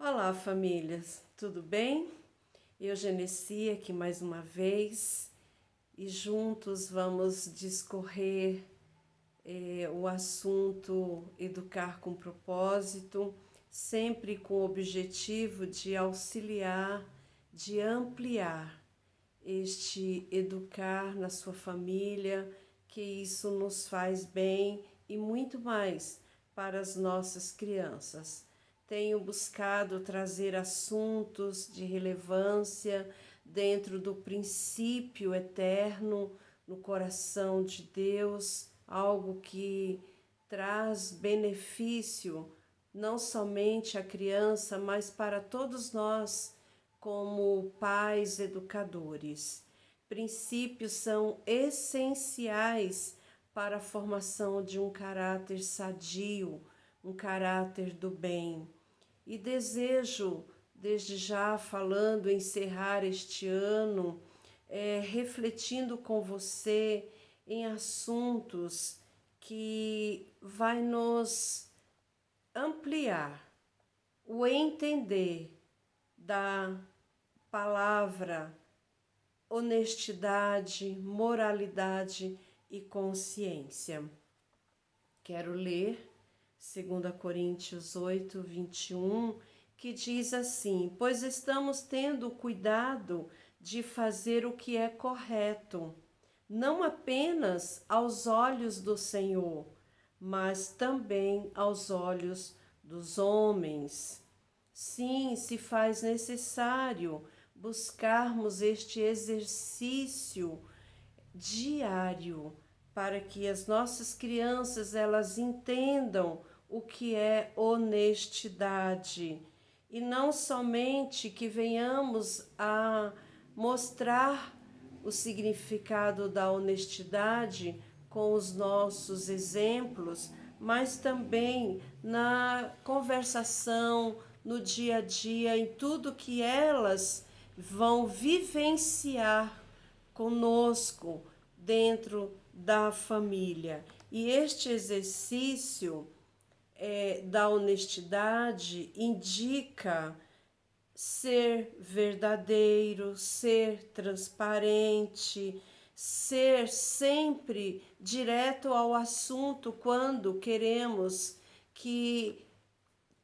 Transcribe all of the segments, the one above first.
Olá, famílias, tudo bem? Eu, Genesi, aqui mais uma vez e juntos vamos discorrer o assunto Educar com Propósito, sempre com o objetivo de auxiliar, de ampliar este educar na sua família, que isso nos faz bem e muito mais para as nossas crianças. Tenho buscado trazer assuntos de relevância dentro do princípio eterno no coração de Deus, algo que traz benefício não somente à criança, mas para todos nós como pais educadores. Princípios são essenciais para a formação de um caráter sadio, um caráter do bem. E desejo, desde já falando, encerrar este ano, refletindo com você em assuntos que vai nos ampliar o entender da palavra honestidade, moralidade e consciência. Quero ler 2 Coríntios 8, 21, que diz assim: pois estamos tendo cuidado de fazer o que é correto, não apenas aos olhos do Senhor, mas também aos olhos dos homens. Sim, se faz necessário buscarmos este exercício diário para que as nossas crianças elas entendam o que é honestidade e não somente que venhamos a mostrar o significado da honestidade com os nossos exemplos, mas também na conversação, no dia a dia, em tudo que elas vão vivenciar conosco dentro da família. E este exercício da honestidade indica ser verdadeiro, ser transparente, ser sempre direto ao assunto quando queremos que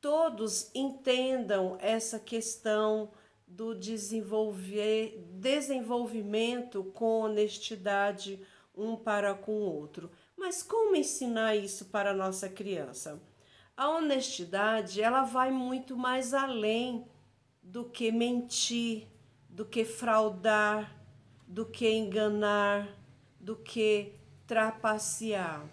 todos entendam essa questão do desenvolvimento com honestidade um para com o outro. Mas como ensinar isso para a nossa criança? A honestidade, ela vai muito mais além do que mentir, do que fraudar, do que enganar, do que trapacear.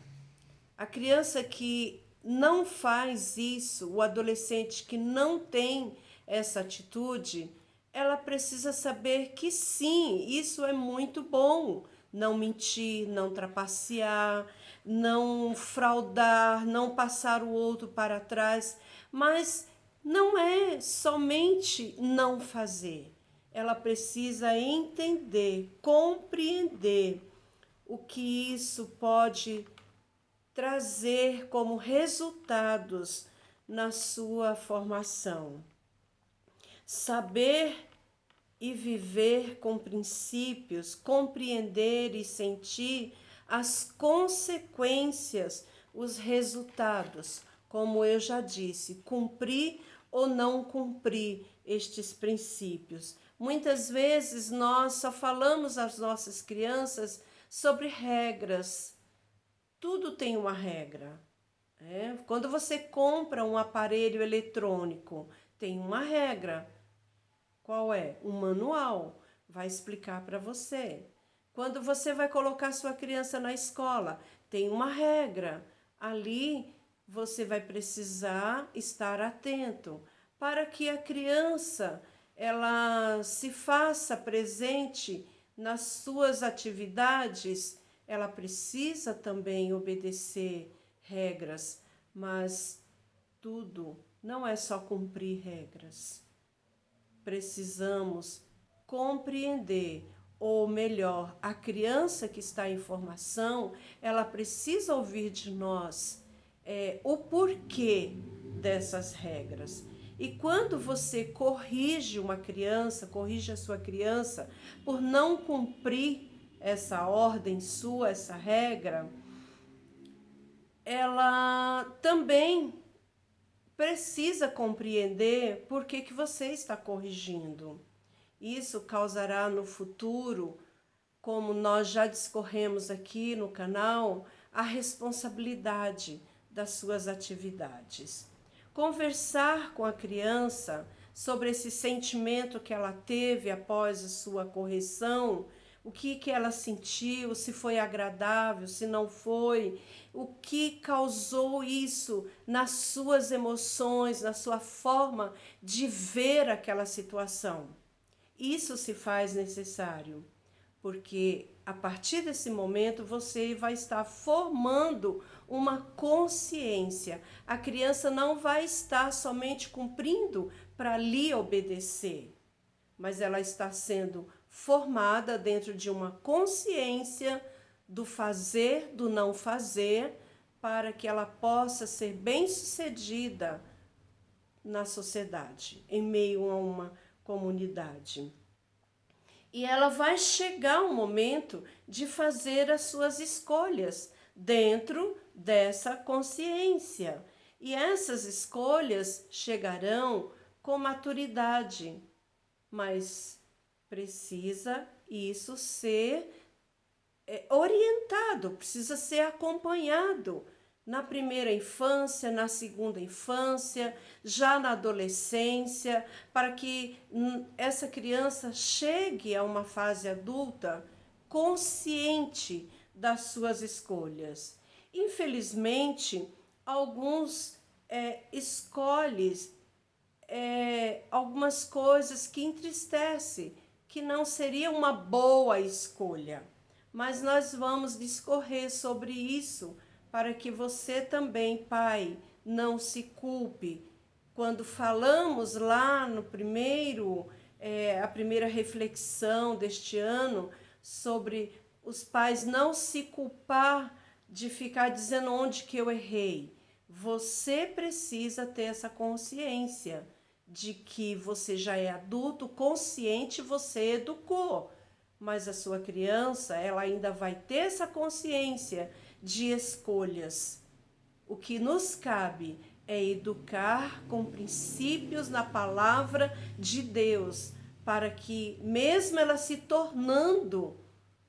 A criança que não faz isso, o adolescente que não tem essa atitude, ela precisa saber que sim, isso é muito bom. Não mentir, não trapacear, não fraudar, não passar o outro para trás, mas não é somente não fazer. Ela precisa entender, compreender o que isso pode trazer como resultados na sua formação. Saber e viver com princípios, compreender e sentir as consequências, os resultados, como eu já disse, cumprir ou não cumprir estes princípios. Muitas vezes nós só falamos às nossas crianças sobre regras. Tudo tem uma regra. Quando você compra um aparelho eletrônico, tem uma regra. Qual é? Um manual. Vai explicar para você. Quando você vai colocar sua criança na escola, tem uma regra. Ali você vai precisar estar atento para que a criança ela se faça presente nas suas atividades. Ela precisa também obedecer regras, mas tudo não é só cumprir regras. Precisamos compreender, ou melhor, a criança que está em formação, ela precisa ouvir de nós o porquê dessas regras. E quando você corrige uma criança, corrige a sua criança por não cumprir essa ordem sua, essa regra, ela também precisa compreender por que você está corrigindo. Isso causará no futuro, como nós já discorremos aqui no canal, a responsabilidade das suas atividades. Conversar com a criança sobre esse sentimento que ela teve após a sua correção, o que ela sentiu, se foi agradável, se não foi, o que causou isso nas suas emoções, na sua forma de ver aquela situação. Isso se faz necessário, porque a partir desse momento você vai estar formando uma consciência. A criança não vai estar somente cumprindo para lhe obedecer, mas ela está sendo formada dentro de uma consciência do fazer, do não fazer, para que ela possa ser bem-sucedida na sociedade, em meio a uma comunidade. E ela vai chegar um momento de fazer as suas escolhas dentro dessa consciência. E essas escolhas chegarão com maturidade, mas precisa isso ser orientado, precisa ser acompanhado na primeira infância, na segunda infância, já na adolescência, para que essa criança chegue a uma fase adulta consciente das suas escolhas. Infelizmente, alguns escolhem algumas coisas que entristecem, que não seria uma boa escolha. Mas nós vamos discorrer sobre isso para que você também, pai, não se culpe. Quando falamos lá no a primeira reflexão deste ano sobre os pais não se culpar de ficar dizendo onde que eu errei. Você precisa ter essa consciência de que você já é adulto, consciente, você educou. Mas a sua criança, ela ainda vai ter essa consciência de escolhas. O que nos cabe é educar com princípios na palavra de Deus, para que, mesmo ela se tornando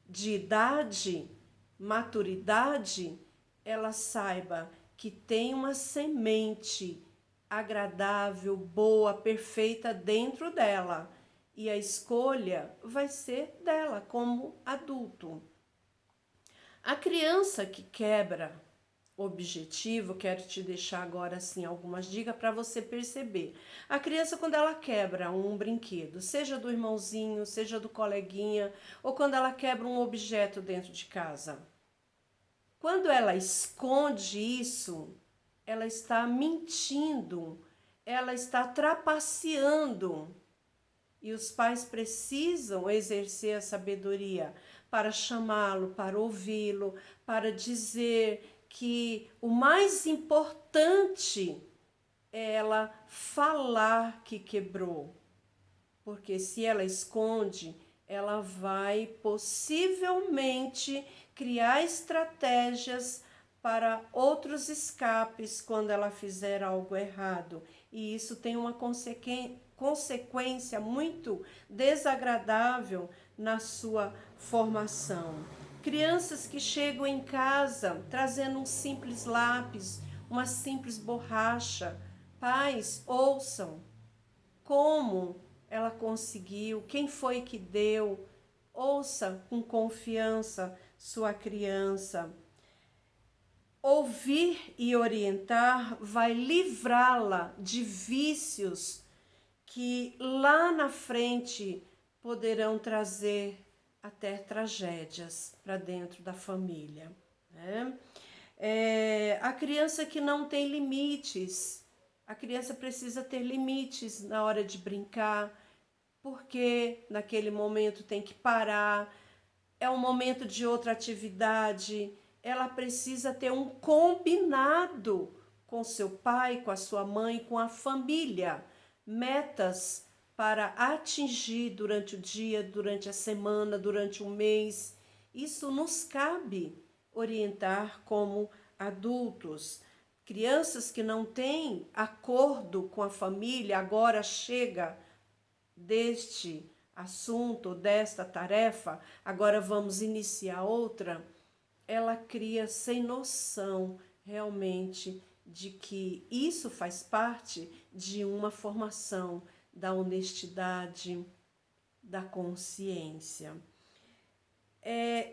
de idade, maturidade, ela saiba que tem uma semente agradável, boa, perfeita dentro dela. E a escolha vai ser dela como adulto. A criança que quebra objetivo, quero te deixar agora assim algumas dicas para você perceber. A criança, quando ela quebra um brinquedo, seja do irmãozinho, seja do coleguinha, ou quando ela quebra um objeto dentro de casa, quando ela esconde isso, ela está mentindo, ela está trapaceando. E os pais precisam exercer a sabedoria para chamá-lo, para ouvi-lo, para dizer que o mais importante é ela falar que quebrou. Porque se ela esconde, ela vai possivelmente criar estratégias para outros escapes quando ela fizer algo errado. E isso tem uma consequência muito desagradável na sua formação. Crianças que chegam em casa trazendo um simples lápis, uma simples borracha. Pais, ouçam como ela conseguiu, quem foi que deu. Ouça com confiança sua criança. Ouvir e orientar vai livrá-la de vícios que lá na frente poderão trazer até tragédias para dentro da família, né? A criança que não tem limites, a criança precisa ter limites na hora de brincar, porque naquele momento tem que parar, é um momento de outra atividade, ela precisa ter um combinado com seu pai, com a sua mãe, com a família, metas para atingir durante o dia, durante a semana, durante o mês. Isso nos cabe orientar como adultos. Crianças que não têm acordo com a família, agora chega deste assunto, desta tarefa, agora vamos iniciar outra. Ela cria sem noção realmente de que isso faz parte de uma formação da honestidade, da consciência.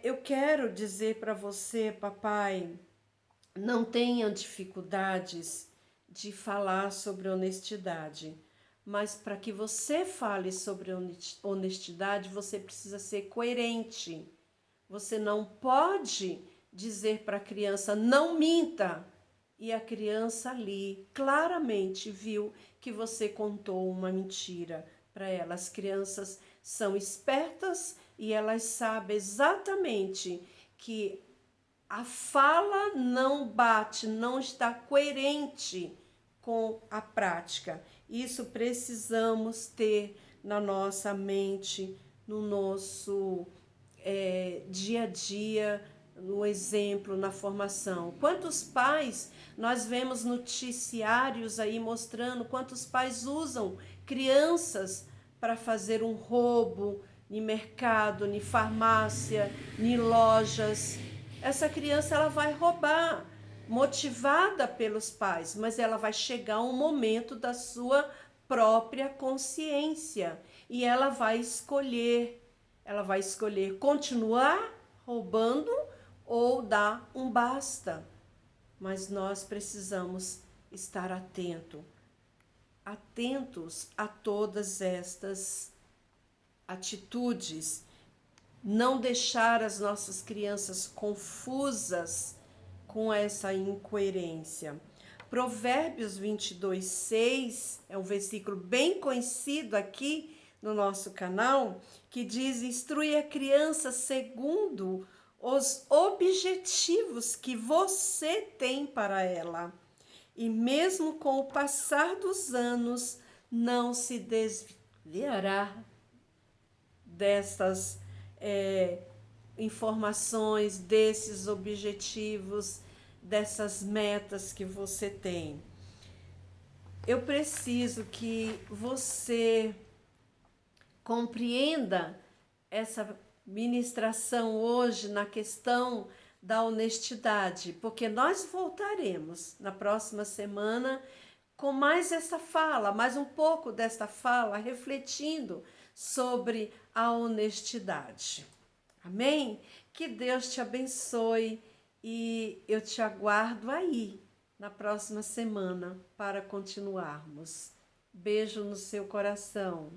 Eu quero dizer para você, papai, não tenha dificuldades de falar sobre honestidade, mas para que você fale sobre honestidade, você precisa ser coerente. Você não pode dizer para a criança, não minta, e a criança ali claramente viu que você contou uma mentira para ela. As crianças são espertas e elas sabem exatamente que a fala não bate, não está coerente com a prática. Isso precisamos ter na nossa mente, no nosso dia a dia, no exemplo, na formação. Quantos pais nós vemos noticiários aí mostrando quantos pais usam crianças para fazer um roubo em mercado, em farmácia, em lojas. Essa criança ela vai roubar, motivada pelos pais, mas ela vai chegar um momento da sua própria consciência e ela vai escolher continuar roubando ou dar um basta. Mas nós precisamos estar atentos a todas estas atitudes, não deixar as nossas crianças confusas com essa incoerência. Provérbios 22:6 é um versículo bem conhecido aqui no nosso canal, que diz: instrui a criança segundo os objetivos que você tem para ela, e mesmo com o passar dos anos, não se desviará dessas informações, desses objetivos, dessas metas que você tem. Eu preciso que você compreenda essa ministração hoje na questão da honestidade, porque nós voltaremos na próxima semana com mais essa fala, mais um pouco desta fala, refletindo sobre a honestidade. Amém? Que Deus te abençoe e eu te aguardo aí na próxima semana para continuarmos. Beijo no seu coração.